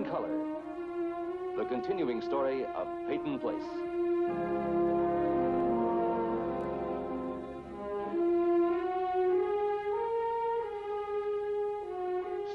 in color. The continuing story of Peyton Place.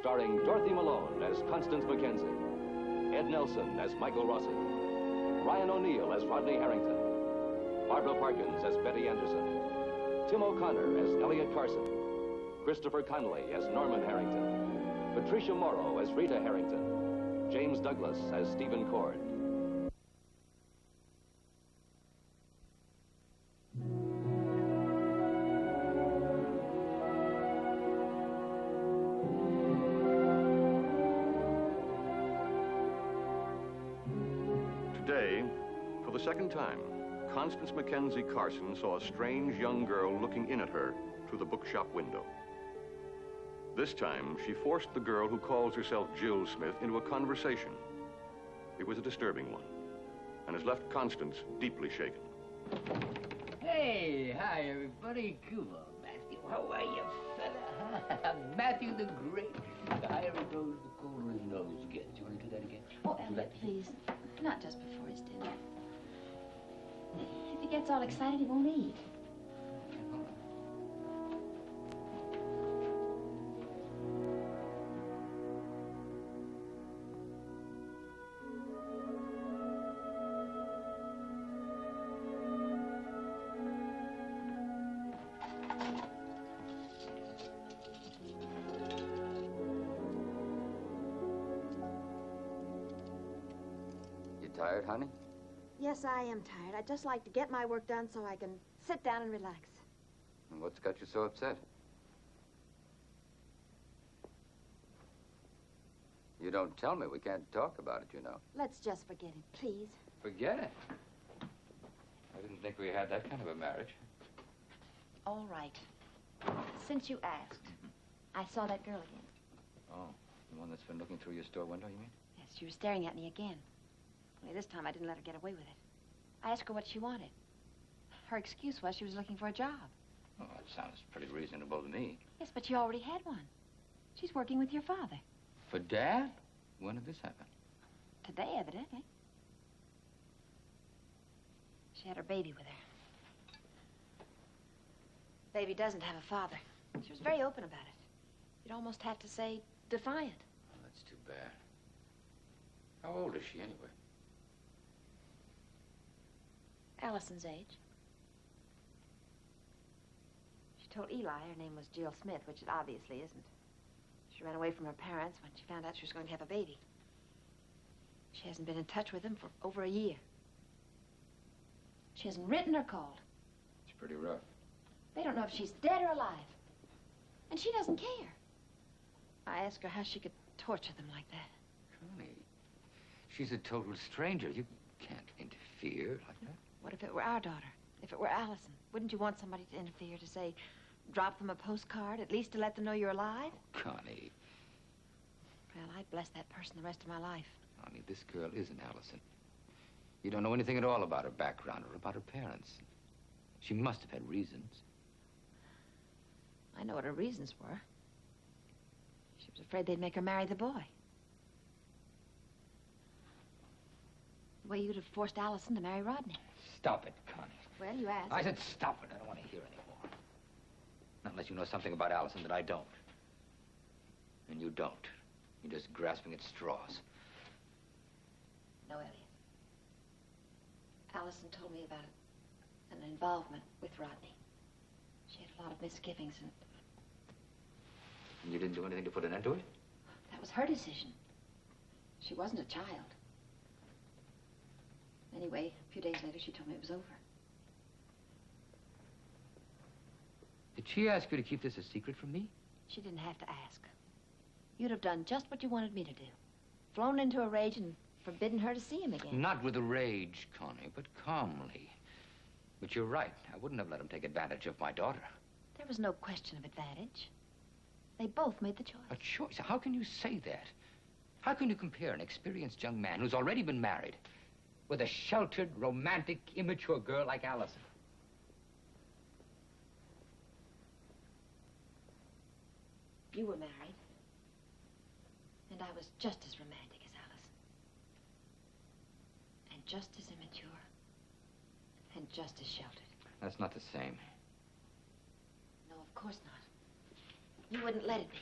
Starring Dorothy Malone as Constance Mackenzie, Ed Nelson as Michael Rossi, Ryan O'Neill as Rodney Harrington, Barbara Parkins as Betty Anderson, Tim O'Connor as Elliot Carson, Christopher Connolly as Norman Harrington, Patricia Morrow as Rita Harrington, James Douglas as Stephen Cord. Today, for the second time, Constance Mackenzie Carson saw a strange young girl looking in at her through the bookshop window. This time, she forced the girl who calls herself Jill Smith into a conversation. It was a disturbing one, and has left Constance deeply shaken. Hey, hi, everybody. Come on, Matthew. How are you, fella? Matthew the Great. The higher he goes, the colder his nose gets. You want to do that again? Oh, Elliot, please. Not just before his dinner. If he gets all excited, he won't eat. Tired, honey? Yes, I am tired. I'd just like to get my work done so I can sit down and relax. And what's got you so upset? You don't tell me. We can't talk about it, you know. Let's just forget it, please. Forget it. I didn't think we had that kind of a marriage. All right. Since you asked, I saw that girl again. Oh, the one that's been looking through your store window, you mean? Yes, she was staring at me again. Only this time I didn't let her get away with it. I asked her what she wanted. Her excuse was she was looking for a job. Oh, that sounds pretty reasonable to me. Yes, but she already had one. She's working with your father. For Dad? When did this happen? Today, evidently. She had her baby with her. Baby doesn't have a father. She was very open about it. You'd almost have to say defiant. Oh, that's too bad. How old is she, anyway? Allison's age. She told Eli her name was Jill Smith, which it obviously isn't. She ran away from her parents when she found out she was going to have a baby. She hasn't been in touch with them for over a year. She hasn't written or called. It's pretty rough. They don't know if she's dead or alive. And she doesn't care. I asked her how she could torture them like that. Connie, she's a total stranger. You can't interfere like that. What if it were our daughter? If it were Allison? Wouldn't you want somebody to interfere, to say, drop them a postcard, at least to let them know you're alive? Oh, Connie. Well, I'd bless that person the rest of my life. Connie, this girl isn't Allison. You don't know anything at all about her background or about her parents. She must have had reasons. I know what her reasons were. She was afraid they'd make her marry the boy. The way you'd have forced Allison to marry Rodney. Stop it, Connie. Well, you asked. I said stop it. I don't want to hear anymore. Not unless you know something about Allison that I don't. And you don't. You're just grasping at straws. No, Elliot. Allison told me about an involvement with Rodney. She had a lot of misgivings, and You didn't do anything to put an end to it? that was her decision. She wasn't a child. Anyway, a few days later, she told me it was over. Did she ask you to keep this a secret from me? She didn't have to ask. You'd have done just what you wanted me to do. Flown into a rage and forbidden her to see him again. Not with a rage, Connie, but calmly. But you're right. I wouldn't have let him take advantage of my daughter. There was no question of advantage. They both made the choice. A choice? How can you say that? How can you compare an experienced young man who's already been married with a sheltered, romantic, immature girl like Allison? You were married. And I was just as romantic as Allison. just as immature and just as sheltered. That's not the same. No, of course not. You wouldn't let it be.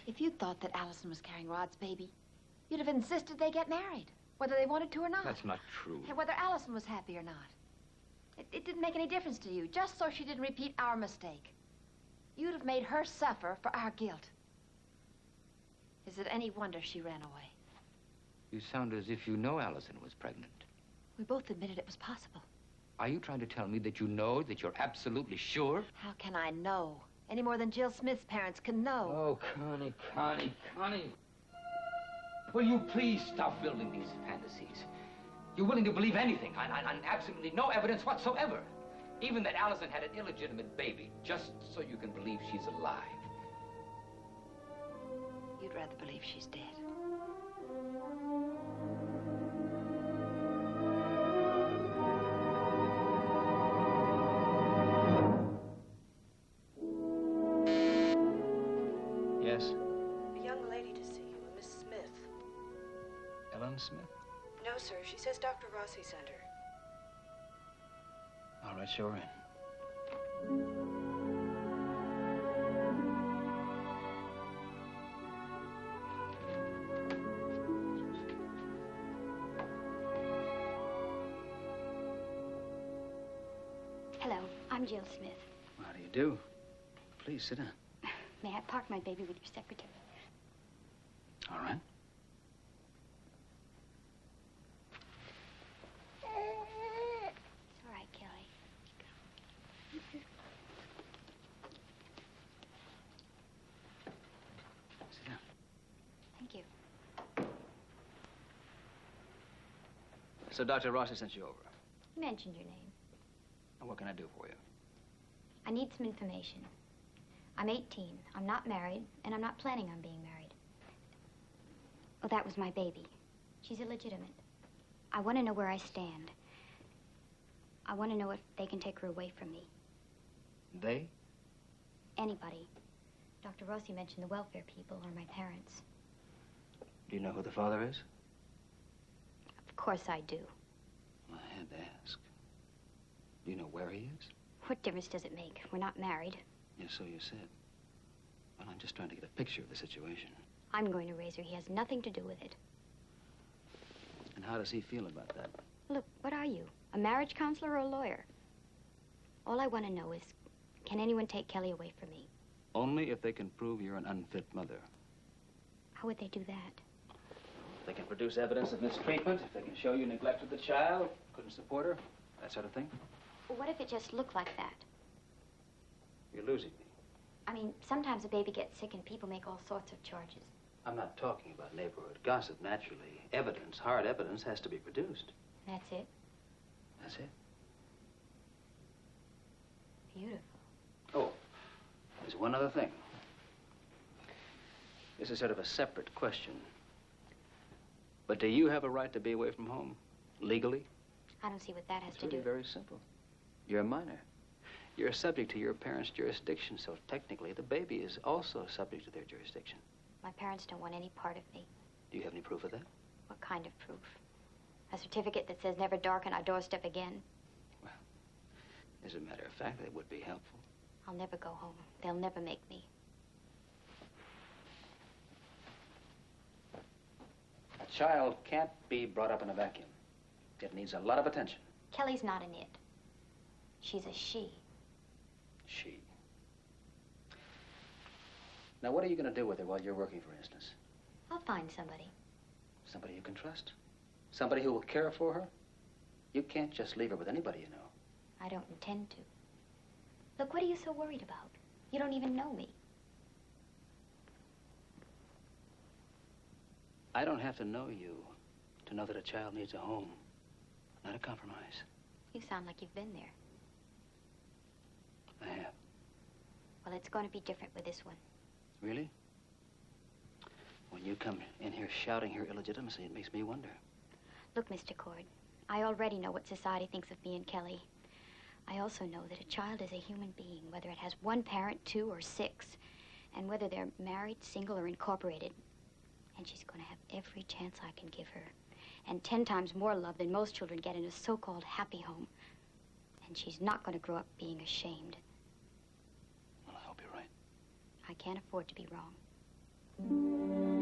If you thought that Allison was carrying Rod's baby, you'd have insisted they get married, whether they wanted to or not. That's not true. And whether Allison was happy or not. It didn't make any difference to you, just so she didn't repeat our mistake. You'd have made her suffer for our guilt. Is it any wonder she ran away? You sound as if you know Allison was pregnant. We both admitted it was possible. Are you trying to tell me that you know, that you're absolutely sure? How can I know? Any more than Jill Smith's parents can know. Oh, Connie. Will you please stop building these fantasies? You're willing to believe anything on absolutely no evidence whatsoever. Even that Allison had an illegitimate baby, just so you can believe she's alive. You'd rather believe she's dead. Yes? A young lady to see you, a Miss Smith. Ellen Smith? No, sir. She says Dr. Rossi sent her. All right, show her in. Hello, I'm Jill Smith. How do you do? Please, sit down. May I park my baby with your secretary? All right. It's all right, Kelly. Sit down. Thank you. So Dr. Rossi sent you over. You mentioned your name. Now, what can I do for you? I need some information. I'm 18. I'm not married, and I'm not planning on being married. Oh, that was my baby. She's illegitimate. I want to know where I stand. I want to know if they can take her away from me. They? Anybody. Dr. Rossi mentioned the welfare people or my parents. Do you know who the father is? Of course I do. Well, I had to ask. Do you know where he is? What difference does it make? We're not married. Yes, so you said. Well, I'm just trying to get a picture of the situation. I'm going to raise her. He has nothing to do with it. And how does he feel about that? Look, what are you? A marriage counselor or a lawyer? All I want to know is, can anyone take Kelly away from me? Only if they can prove you're an unfit mother. How would they do that? If they can produce evidence of mistreatment, if they can show you neglected the child, couldn't support her, that sort of thing. Well, what if it just looked like that? You're losing me. I mean, sometimes a baby gets sick and people make all sorts of charges. I'm not talking about neighborhood gossip, naturally. Evidence, hard evidence, has to be produced. That's it? That's it. Beautiful. Oh, there's one other thing. This is sort of a separate question. But do you have a right to be away from home, legally? I don't see what that has It's to really do. very simple. You're a minor. You're subject to your parents' jurisdiction, so technically the baby is also subject to their jurisdiction. My parents don't want any part of me. Do you have any proof of that? What kind of proof? A certificate that says never darken our doorstep again? Well, as a matter of fact, that would be helpful. I'll never go home. They'll never make me. A child can't be brought up in a vacuum. It needs a lot of attention. Kelly's not an it. She's a she. She. Now, what are you going to do with her while you're working, for instance? I'll find somebody. Somebody you can trust? Somebody who will care for her? You can't just leave her with anybody you know. I don't intend to. Look, what are you so worried about? You don't even know me. I don't have to know you to know that a child needs a home, not a compromise. You sound like you've been there. I have. Well, it's going to be different with this one. Really? When you come in here shouting her illegitimacy, it makes me wonder. Look, Mr. Cord, I already know what society thinks of me and Kelly. I also know that a child is a human being, whether it has one parent, 2, or 6, and whether they're married, single, or incorporated. And she's going to have every chance I can give her. and 10 times more love than most children get in a so-called happy home. And she's not going to grow up being ashamed. Well, I hope you're right. I can't afford to be wrong.